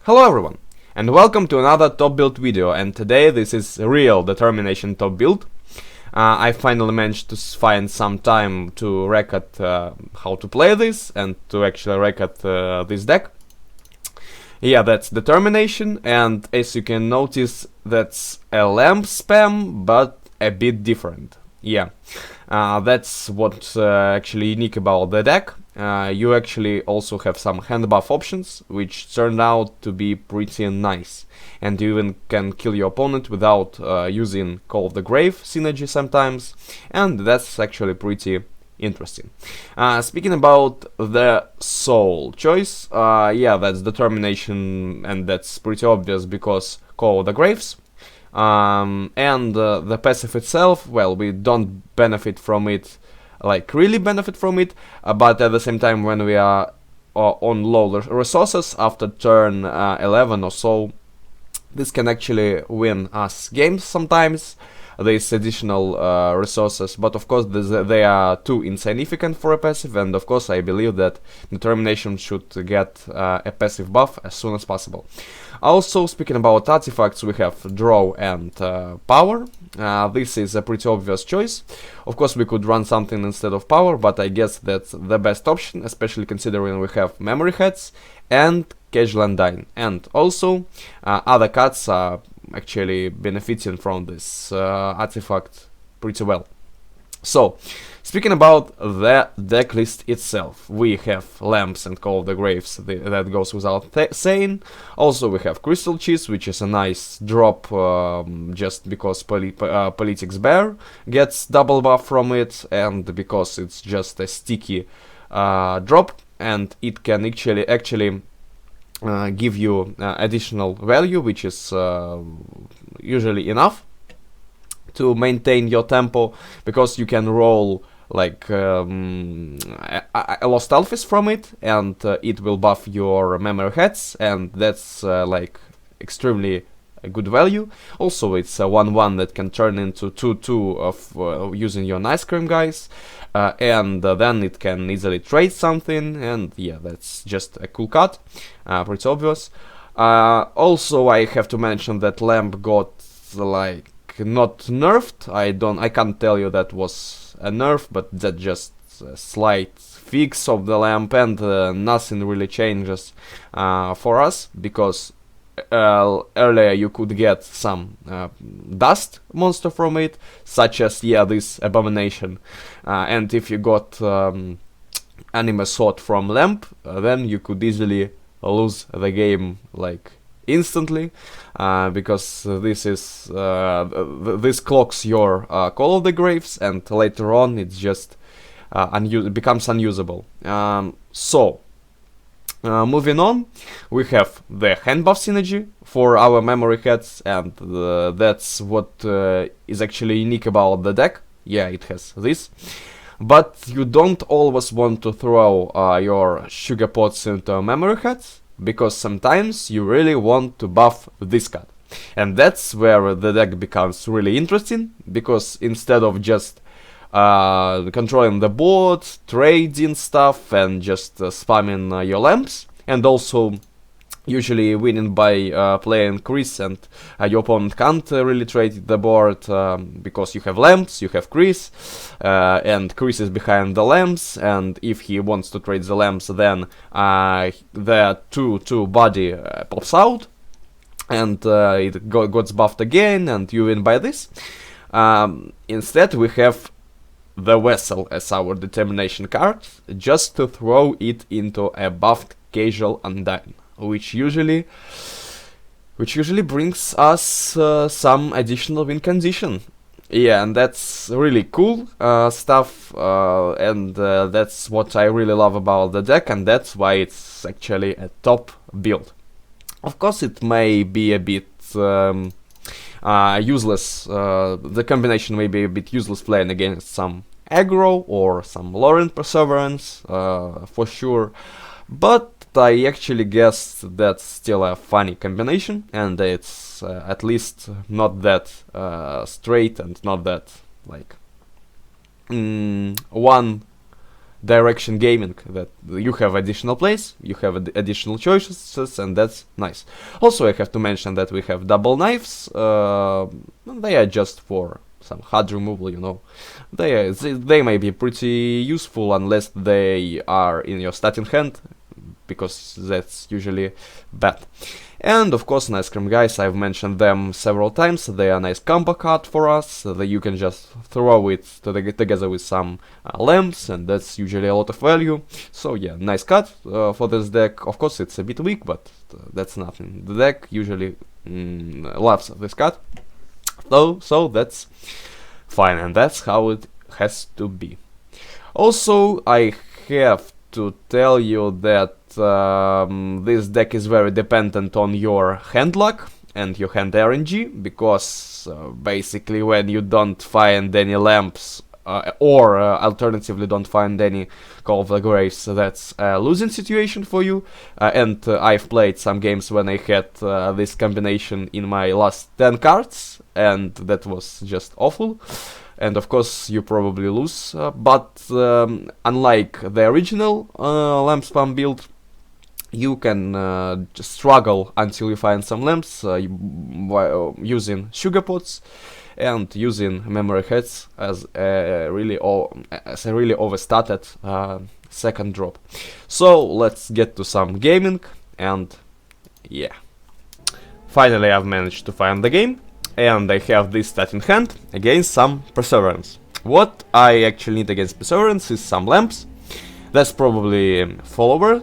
Hello everyone, and welcome to another top build video, and today this is real determination top build. I finally managed to find some time to record how to play this and to actually record this deck. Yeah, that's determination, and as you can notice, that's a lamp spam, but a bit different. Yeah, that's what's actually unique about the deck. You actually also have some hand buff options, which turned out to be pretty nice, and you even can kill your opponent without using Call of the Grave synergy sometimes, and that's actually pretty interesting. Speaking about the soul choice, yeah, that's determination, and that's pretty obvious because Call of the Graves. And the passive itself, well, we don't benefit from it, like really benefit from it, but at the same time, when we are on low resources after turn 11 or so, this can actually win us games sometimes, these additional resources, but of course they are too insignificant for a passive, and of course I believe that determination should get a passive buff as soon as possible. Also, speaking about artifacts, we have draw and power. This is a pretty obvious choice. Of course we could run something instead of power, but I guess that's the best option, especially considering we have memory heads and casual undying, and also other cards are actually benefiting from this artifact pretty well. So, speaking about the deck list itself, we have lamps and Call of the Graves, that goes without saying. Also we have Crystal Cheese, which is a nice drop just because Politics Bear gets double buff from it, and because it's just a sticky drop, and it can actually give you additional value, which is usually enough to maintain your tempo, because you can roll like a Lost Alphys from it, and it will buff your memory heads, and that's like extremely a good value. Also, it's a 1/1 that can turn into 2/2 of using your Nice Cream guys, and then it can easily trade something, and yeah, that's just a cool card, pretty obvious. Also, I have to mention that Lamp got like not nerfed. I can't tell you that was a nerf, but that just a slight fix of the Lamp, and nothing really changes for us, because earlier you could get some dust monster from it, such as, yeah, this Abomination, and if you got Anime Sword from Lamp, then you could easily lose the game like instantly, because this clocks your Call of the Graves, and later on it's just it becomes unusable. Moving on, we have the hand buff synergy for our memory heads, and that's what is actually unique about the deck. Yeah, it has this, but you don't always want to throw your sugar pots into memory heads, because sometimes you really want to buff this card, and that's where the deck becomes really interesting, because instead of just controlling the board, trading stuff, and just spamming your lamps, and also usually winning by playing Chris, and your opponent can't really trade the board because you have lamps, you have Chris, and Chris is behind the lamps, and if he wants to trade the lamps, then the 2/2 body pops out, and it gets buffed again, and you win by this. Instead, we have the Vessel as our determination card, just to throw it into a buffed casual undying, which usually brings us some additional win condition. Yeah, and that's really cool stuff, and that's what I really love about the deck, and that's why it's actually a top build. Of course, it may be a bit useless, the combination may be a bit useless playing against some aggro or some Lauren Perseverance, for sure, but I actually guess that's still a funny combination, and it's at least not that straight, and not that like one direction gaming, that you have additional plays, you have additional choices, and that's nice. Also, I have to mention that we have double knives. They are just for some HUD removal, you know. They may be pretty useful unless they are in your starting hand, because that's usually bad. And of course, nice cream guys, I've mentioned them several times. They are a nice combo card for us, that you can just throw it together with some lamps, and that's usually a lot of value. So yeah, nice card for this deck. Of course, it's a bit weak, but that's nothing. The deck usually loves this card, so that's fine, and that's how it has to be. Also, I have to tell you that this deck is very dependent on your hand luck and your hand RNG, because basically when you don't find any lamps or alternatively don't find any Call of the Graves, that's a losing situation for you. And I've played some games when I had this combination in my last 10 cards, and that was just awful. And of course you probably lose, but unlike the original lamp spam build, you can just struggle until you find some lamps using sugar pots and using memory heads as a really overstated second drop. So let's get to some gaming, and yeah, finally I've managed to find the game. And I have this stat in hand against some Perseverance. What I actually need against Perseverance is some lamps. That's probably follower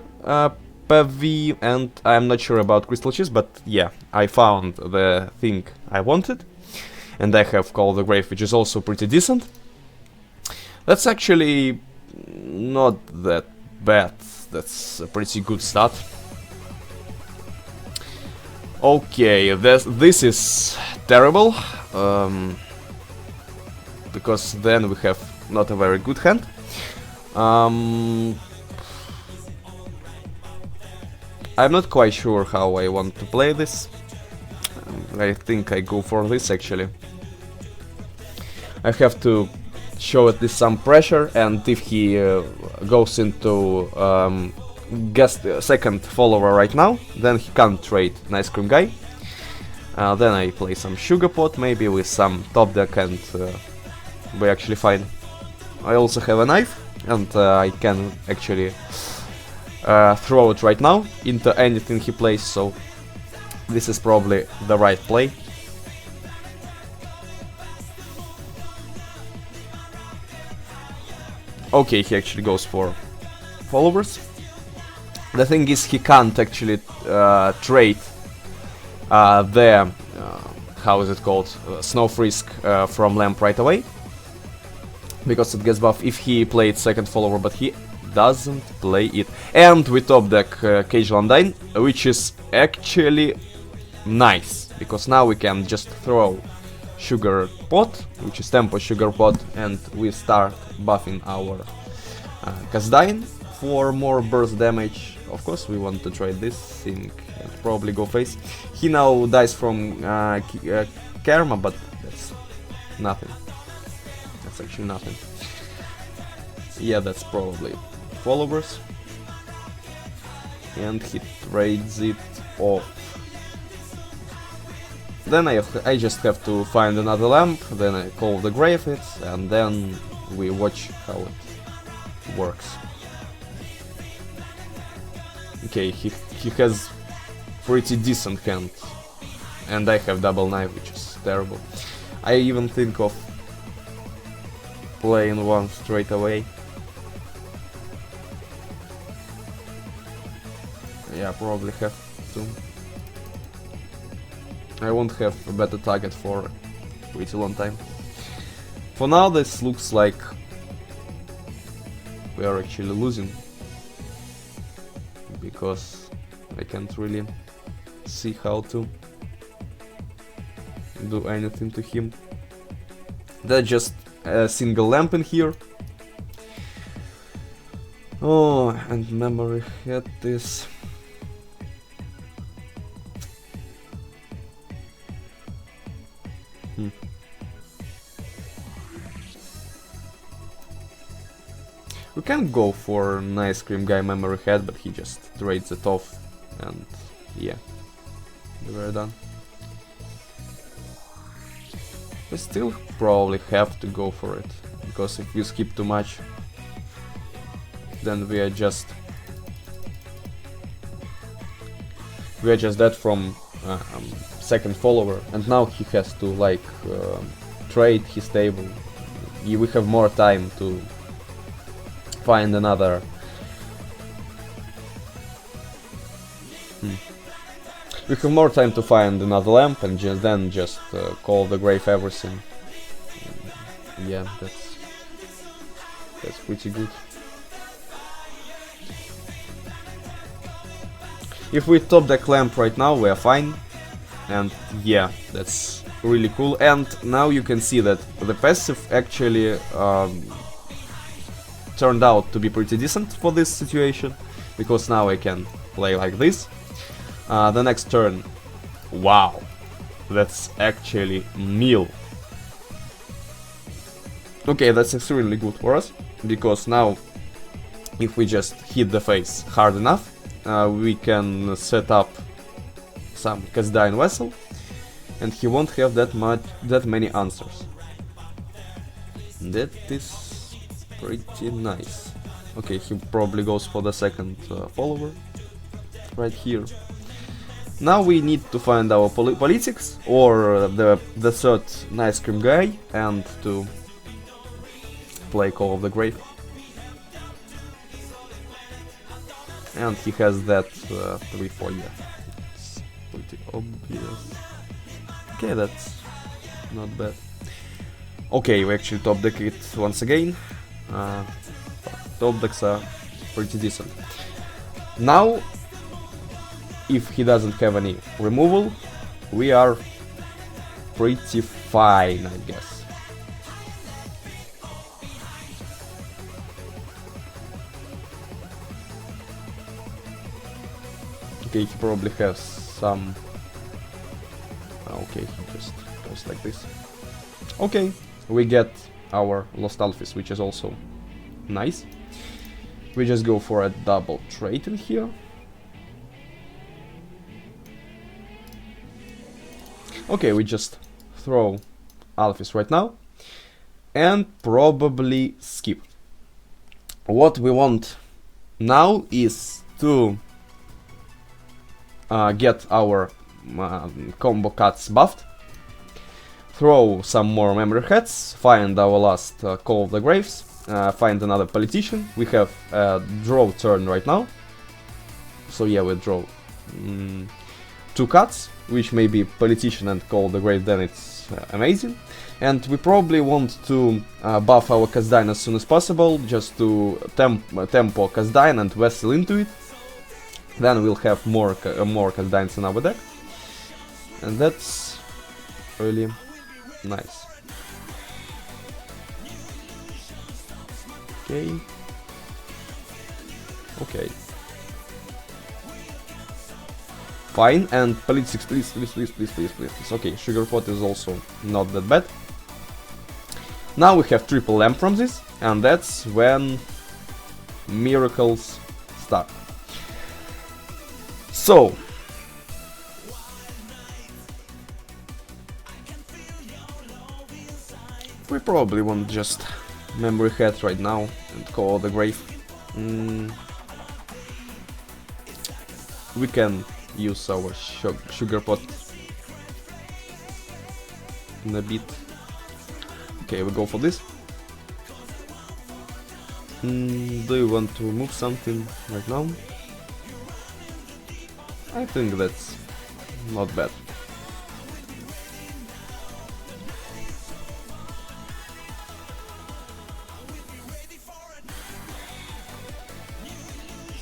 PV, and I'm not sure about Crystal Cheese, but yeah, I found the thing I wanted. And I have Call of the Grave, which is also pretty decent. That's actually not that bad. That's a pretty good start. Okay, this is terrible, because then we have not a very good hand. I'm not quite sure how I want to play this. I think I go for this actually. I have to show at least some pressure, and if he goes into guest second follower right now, then he can't trade Nice Cream Guy. Then I play some Sugar Pot, maybe with some top deck, and we're actually fine. I also have a knife, and I can actually throw it right now into anything he plays, so this is probably the right play. Okay, he actually goes for followers. The thing is, he can't actually trade the how is it called, Snow Frisk from Lamp right away, because it gets buff if he played second follower, but he doesn't play it. And we top deck Cage Landine, which is actually nice, because now we can just throw Sugar Pot, which is Tempo Sugar Pot, and we start buffing our Kasdain for more burst damage. Of course we want to trade this thing and probably go face. He now dies from Karma, but that's nothing. That's actually nothing. Yeah, that's probably followers. And he trades it off. Then I just have to find another lamp, then I call the grave it, and then we watch how it works. Okay, he has pretty decent hand, and I have double knife, which is terrible. I even think of playing one straight away. Yeah, probably have to. I won't have a better target for a pretty long time. For now, this looks like we are actually losing, because I can't really see how to do anything to him. That's just a single lamp in here. Oh, and memory had this. We can go for an ice cream guy memory head, but he just trades it off, and yeah, we're done. We still probably have to go for it, because if we skip too much, then we are just dead from second follower, and now he has to like trade his table. We have more time to find another. We have more time to find another lamp and then just call the grave everything. Yeah, that's pretty good. If we top deck lamp right now, we are fine. And yeah, that's really cool. And now you can see that the passive actually turned out to be pretty decent for this situation, because now I can play like this. The next turn, wow, that's actually nil. Okay, that's extremely good for us, because now if we just hit the face hard enough, we can set up some Kasdain vessel, and he won't have that many answers. That is pretty nice. Okay, he probably goes for the second follower right here. Now we need to find our politics, or the third ice cream guy, and to play Call of the Grave. And he has that 3-4, yeah. It's pretty obvious. Okay, that's not bad. Okay, we actually top deck it once again. Top decks are pretty decent. Now, if he doesn't have any removal, we are pretty fine, I guess. Okay, he probably has some... Okay, he just goes like this. Okay, we get our Lost Alphys, which is also nice. We just go for a double trade in here. Okay, we just throw Alphys right now and probably skip. What we want now is to get our combo cuts buffed, throw some more memory heads, find our last Call of the Graves, find another politician. We have a draw turn right now, so yeah, we draw 2 cuts, which may be politician and Call of the Grave, then it's amazing. And we probably want to buff our Kasdain as soon as possible, just to tempo Kasdain and vessel into it. Then we'll have more Kasdains in our deck, and that's really nice. Okay. Okay. Fine, and politics, please. Okay, Sugar Pot is also not that bad. Now we have triple lamp from this, and that's when miracles start. So, we probably want just memory head right now and Call the Grave. We can use our Sugar Pot in a bit. Okay, we go for this. Do you want to remove something right now? I think that's not bad.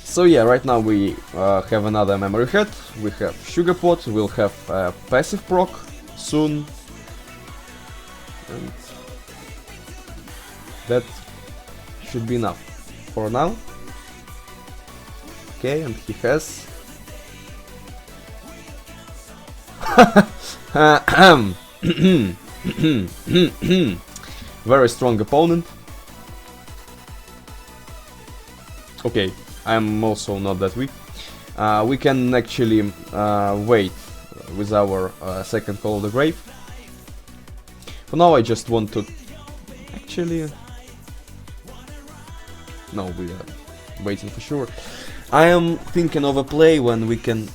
So yeah, right now we have another memory head, we have Sugar Pot, we'll have passive proc soon, and that should be enough for now. Okay, and he has very strong opponent. Okay, I'm also not that weak. We can actually wait with our second Call of the Grave. For now I just want to... Actually... No, we are waiting for sure. I am thinking of a play when we can...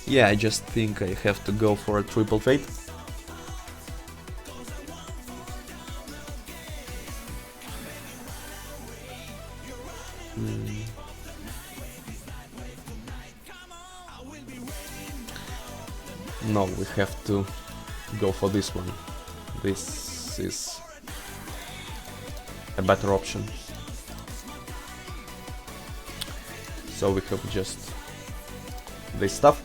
Yeah, I just think I have to go for a triple trade. No, we have to go for this one. This is a better option. So we have just this stuff.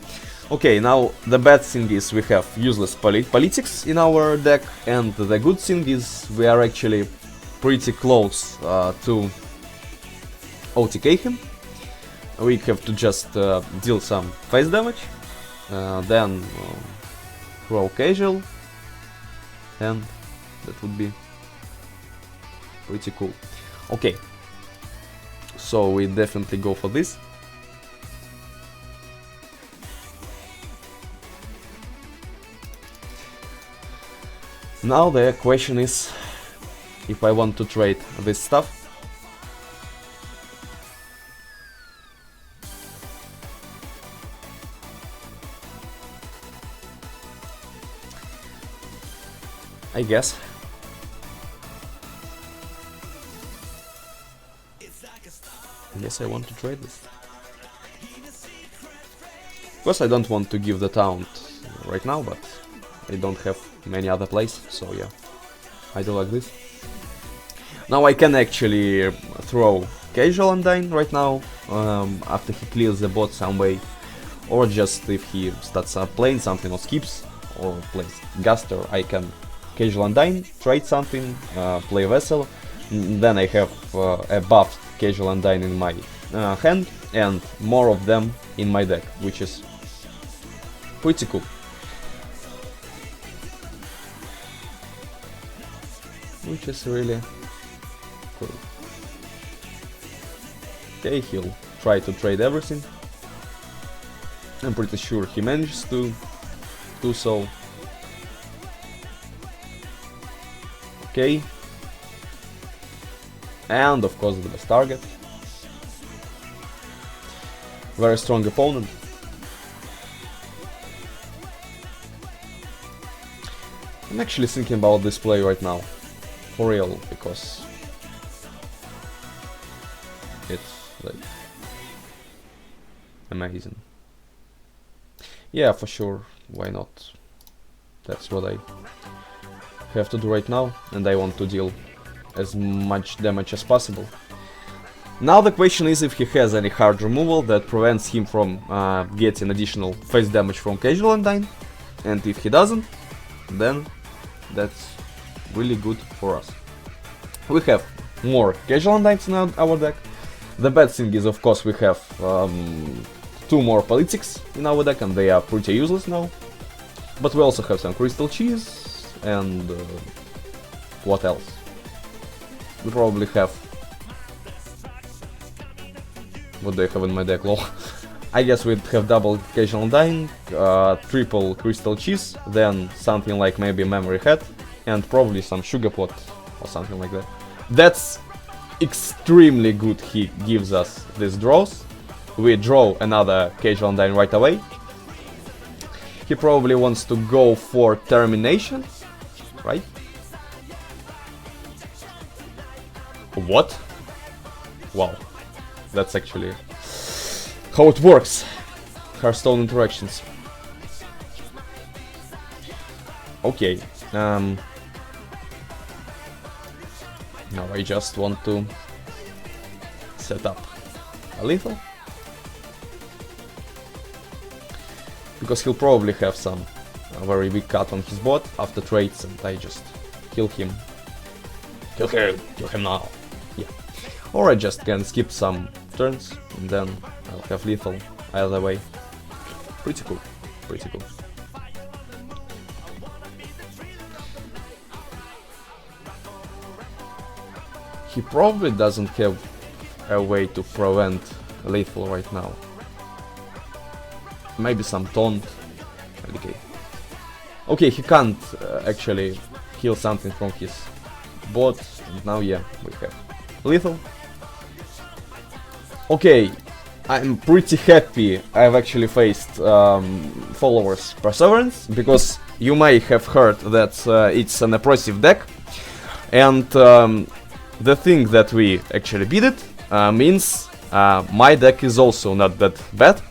Okay, now the bad thing is we have useless politics in our deck, and the good thing is we are actually pretty close to OTK him. We have to just deal some face damage, then throw casual, and that would be pretty cool. Okay, so we definitely go for this. Now the question is if I want to trade this stuff. I guess. I want to trade this. Of course I don't want to give the taunt right now, but I don't have many other plays, so yeah, I do like this. Now I can actually throw casual Undyne right now, after he clears the bot some way, or just if he starts playing something or skips, or plays Gaster, I can casual Undyne, trade something, play Vessel, then I have a buffed casual Undyne in my hand, and more of them in my deck, which is pretty cool. Which is really cool. Okay, he'll try to trade everything. I'm pretty sure he manages to do so. Okay. And of course the best target. Very strong opponent. I'm actually thinking about this play right now. For real, because it's like amazing. Yeah, for sure, why not? That's what I have to do right now, and I want to deal as much damage as possible. Now the question is if he has any hard removal that prevents him from getting additional face damage from casual Undyne, and if he doesn't, then that's really good for us. We have more casual Undynes in our deck. The bad thing is, of course, we have 2 more politics in our deck, and they are pretty useless now. But we also have some crystal cheese, and what else? We probably have... What do I have in my deck? Lol. I guess we'd have double casual Undyne, triple crystal cheese, then something like maybe memory head, and probably some sugar pot or something like that. That's extremely good. He gives us these draws. We draw another casual Undyne right away. He probably wants to go for termination, right? What? Wow, that's actually how it works. Hearthstone interactions. Okay. Now I just want to set up a lethal, because he'll probably have some very big cut on his bot after trades, and I just kill him. Kill him now. Yeah. Or I just can skip some turns, and then I'll have lethal either way. Pretty cool. Pretty cool. He probably doesn't have a way to prevent lethal right now. Maybe some taunt. Okay. Okay, he can't actually kill something from his bot. And now, yeah, we have lethal. Okay, I'm pretty happy I've actually faced Followers Perseverance, because you may have heard that it's an oppressive deck, and the thing that we actually beat it means my deck is also not that bad,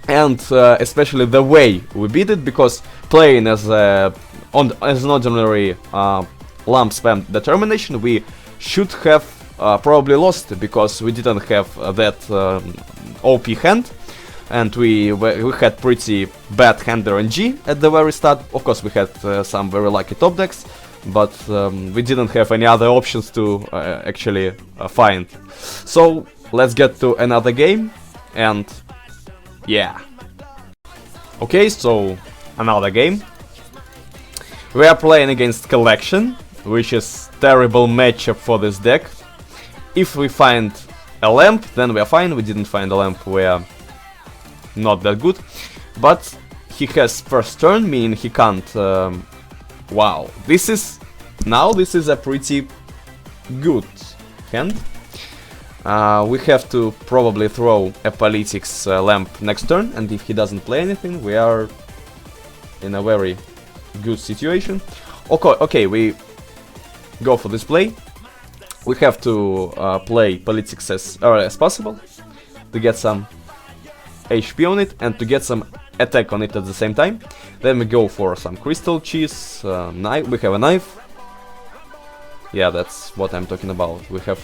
and especially the way we beat it, because playing as an ordinary lump spam determination, we should have probably lost, because we didn't have that OP hand, and we had pretty bad hand RNG at the very start. Of course, we had some very lucky top decks, but we didn't have any other options to actually find. So let's get to another game, and yeah. Okay, so another game. We are playing against Collection, which is terrible matchup for this deck. If we find a lamp, then we are fine. We didn't find a lamp, we are not that good. But he has first turn, meaning he can't... wow, this is a pretty good hand. We have to probably throw a politics lamp next turn, and if he doesn't play anything, we are in a very good situation. Okay, we go for this play. We have to play politics as early as possible to get some HP on it and to get some attack on it at the same time. Then we go for some crystal cheese, knife. We have a knife. Yeah, that's what I'm talking about. We have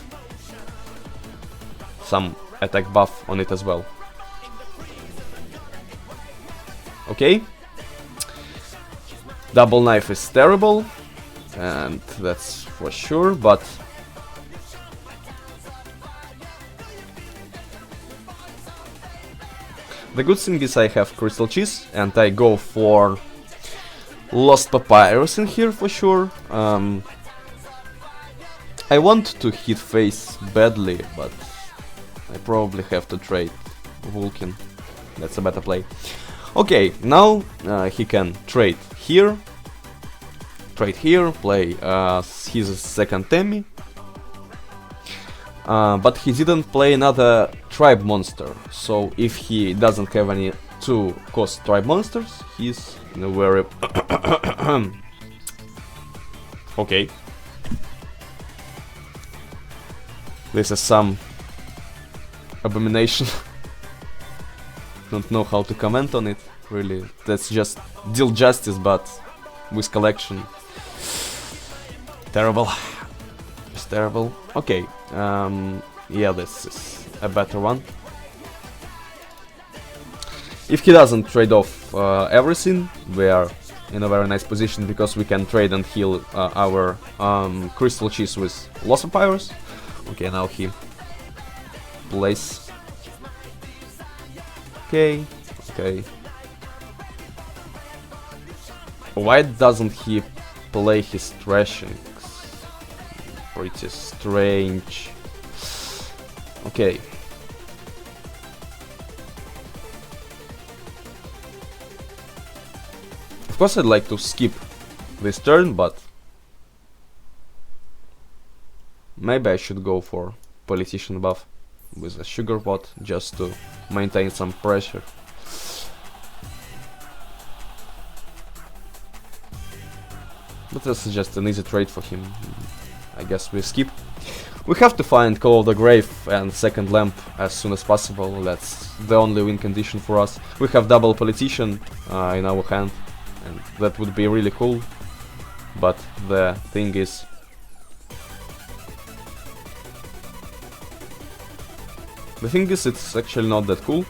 some attack buff on it as well. Okay. Double knife is terrible, and that's for sure, but the good thing is I have crystal cheese, and I go for Lost Papyrus in here for sure. I want to hit face badly, but I probably have to trade Vulcan. That's a better play. Okay, now he can trade here, play his second Temi. But he didn't play another tribe monster, so if he doesn't have any 2-cost tribe monsters, he's in a very... Okay. This is some abomination. Don't know how to comment on it, really. That's just deal justice, but with Collection. Terrible. It's terrible. Okay, yeah, this is a better one. If he doesn't trade off everything, we are in a very nice position, because we can trade and heal our crystal cheese with Lost Papyrus. Okay, now he plays. Okay. Why doesn't he play his thrashings? Pretty strange. Okay. Of course I'd like to skip this turn, but maybe I should go for politician buff with a sugar pot just to maintain some pressure. But this is just an easy trade for him. I guess we skip. We have to find Call of the Grave and second lamp as soon as possible. That's the only win condition for us. We have double politician in our hand, and that would be really cool. But the thing is, it's actually not that cool.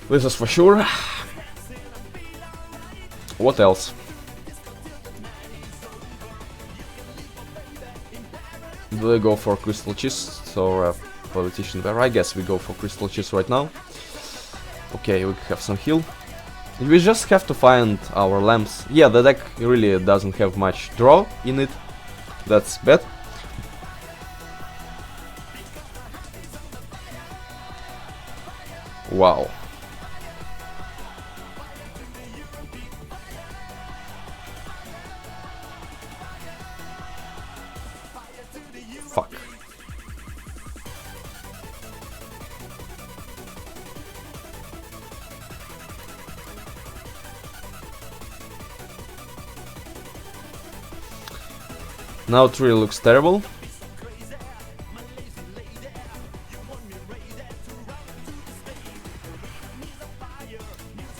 This is for sure. What else? Do I go for crystal chest or politician bear? I guess we go for crystal chest right now. Okay, we have some heal. We just have to find our lamps. Yeah, the deck really doesn't have much draw in it. That's bad. Wow. Fuck. Now 3 looks terrible.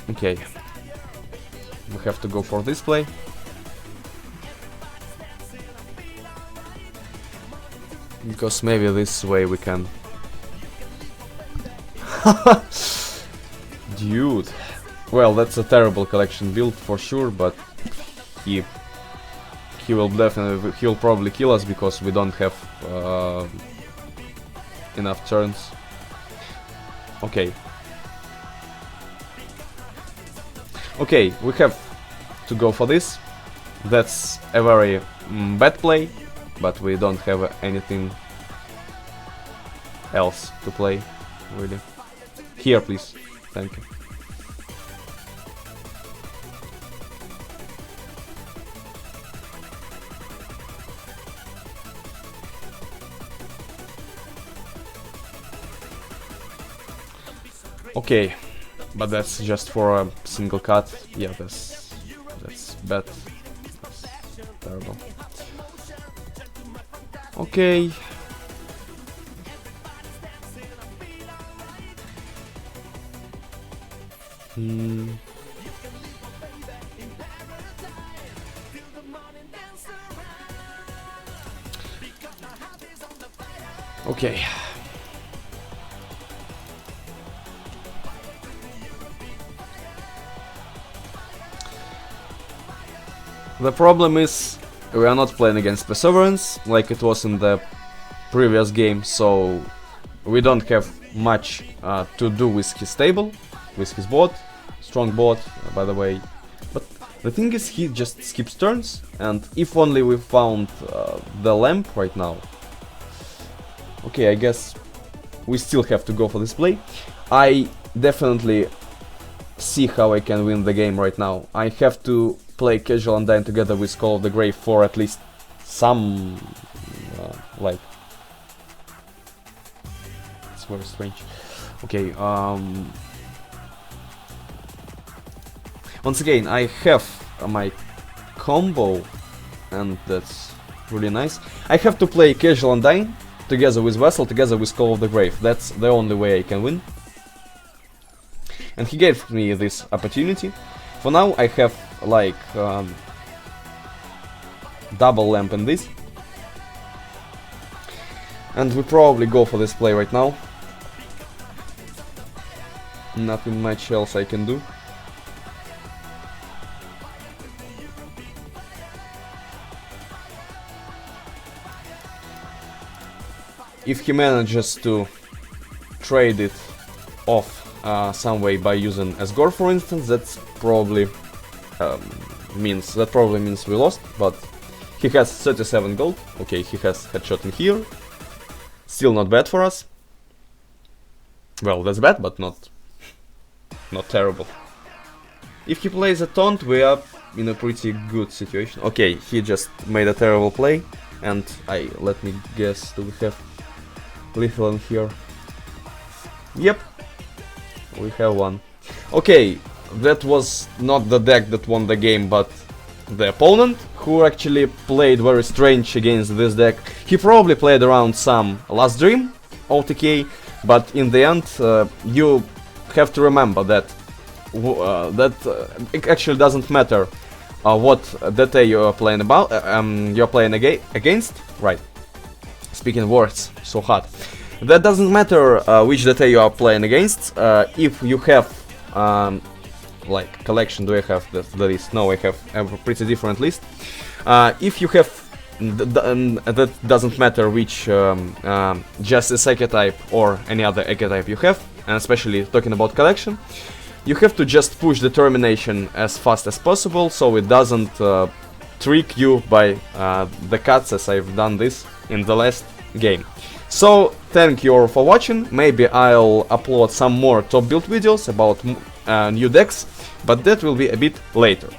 Okay. We have to go for this play. Because maybe this way we can... Dude. Well, that's a terrible collection build for sure, but he will probably kill us because we don't have enough turns. Okay. Okay, we have to go for this. That's a very bad play, but we don't have anything else to play, really. Here, please. Thank you. Okay, but that's just for a single cut. Yeah, that's bad. That's terrible. Okay. Okay. The problem is we are not playing against Perseverance like it was in the previous game, so we don't have much to do with his table, with his board, strong board, by the way. But the thing is, he just skips turns, and if only we found the lamp right now. Okay, I guess we still have to go for this play. I definitely see how I can win the game right now. I have to play Casual Undyne together with Call of the Grave for at least some like... It's very strange. Okay, once again, I have my combo, and that's really nice. I have to play Casual Undyne together with Vessel, together with Call of the Grave. That's the only way I can win. And he gave me this opportunity. For now, I have like double lamp in this, and we probably go for this play right now. Nothing much else I can do. If he manages to trade it off some way by using Asgore, for instance, that's probably means we lost. But he has 37 gold. Okay, he has headshot in here. Still not bad for us. Well, that's bad, but not terrible. If he plays a taunt, we are in a pretty good situation. Okay, he just made a terrible play, and let me guess, do we have lethal in here? Yep, we have one. Okay, that was not the deck that won the game, but the opponent, who actually played very strange against this deck. He probably played around some Last Dream OTK, but in the end, you have to remember that it actually doesn't matter what DT you are playing about. You're playing against, right? Speaking words, so hard. That doesn't matter which DT you are playing against. If you have like collection, do I have the list? No, I have a pretty different list. If you have that doesn't matter which Justice archetype or any other archetype you have, and especially talking about collection, you have to just push determination as fast as possible so it doesn't trick you by the cuts, as I've done this in the last game. So thank you all for watching. Maybe I'll upload some more top build videos about new decks, but that will be a bit later.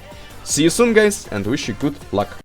See you soon guys, and wish you good luck.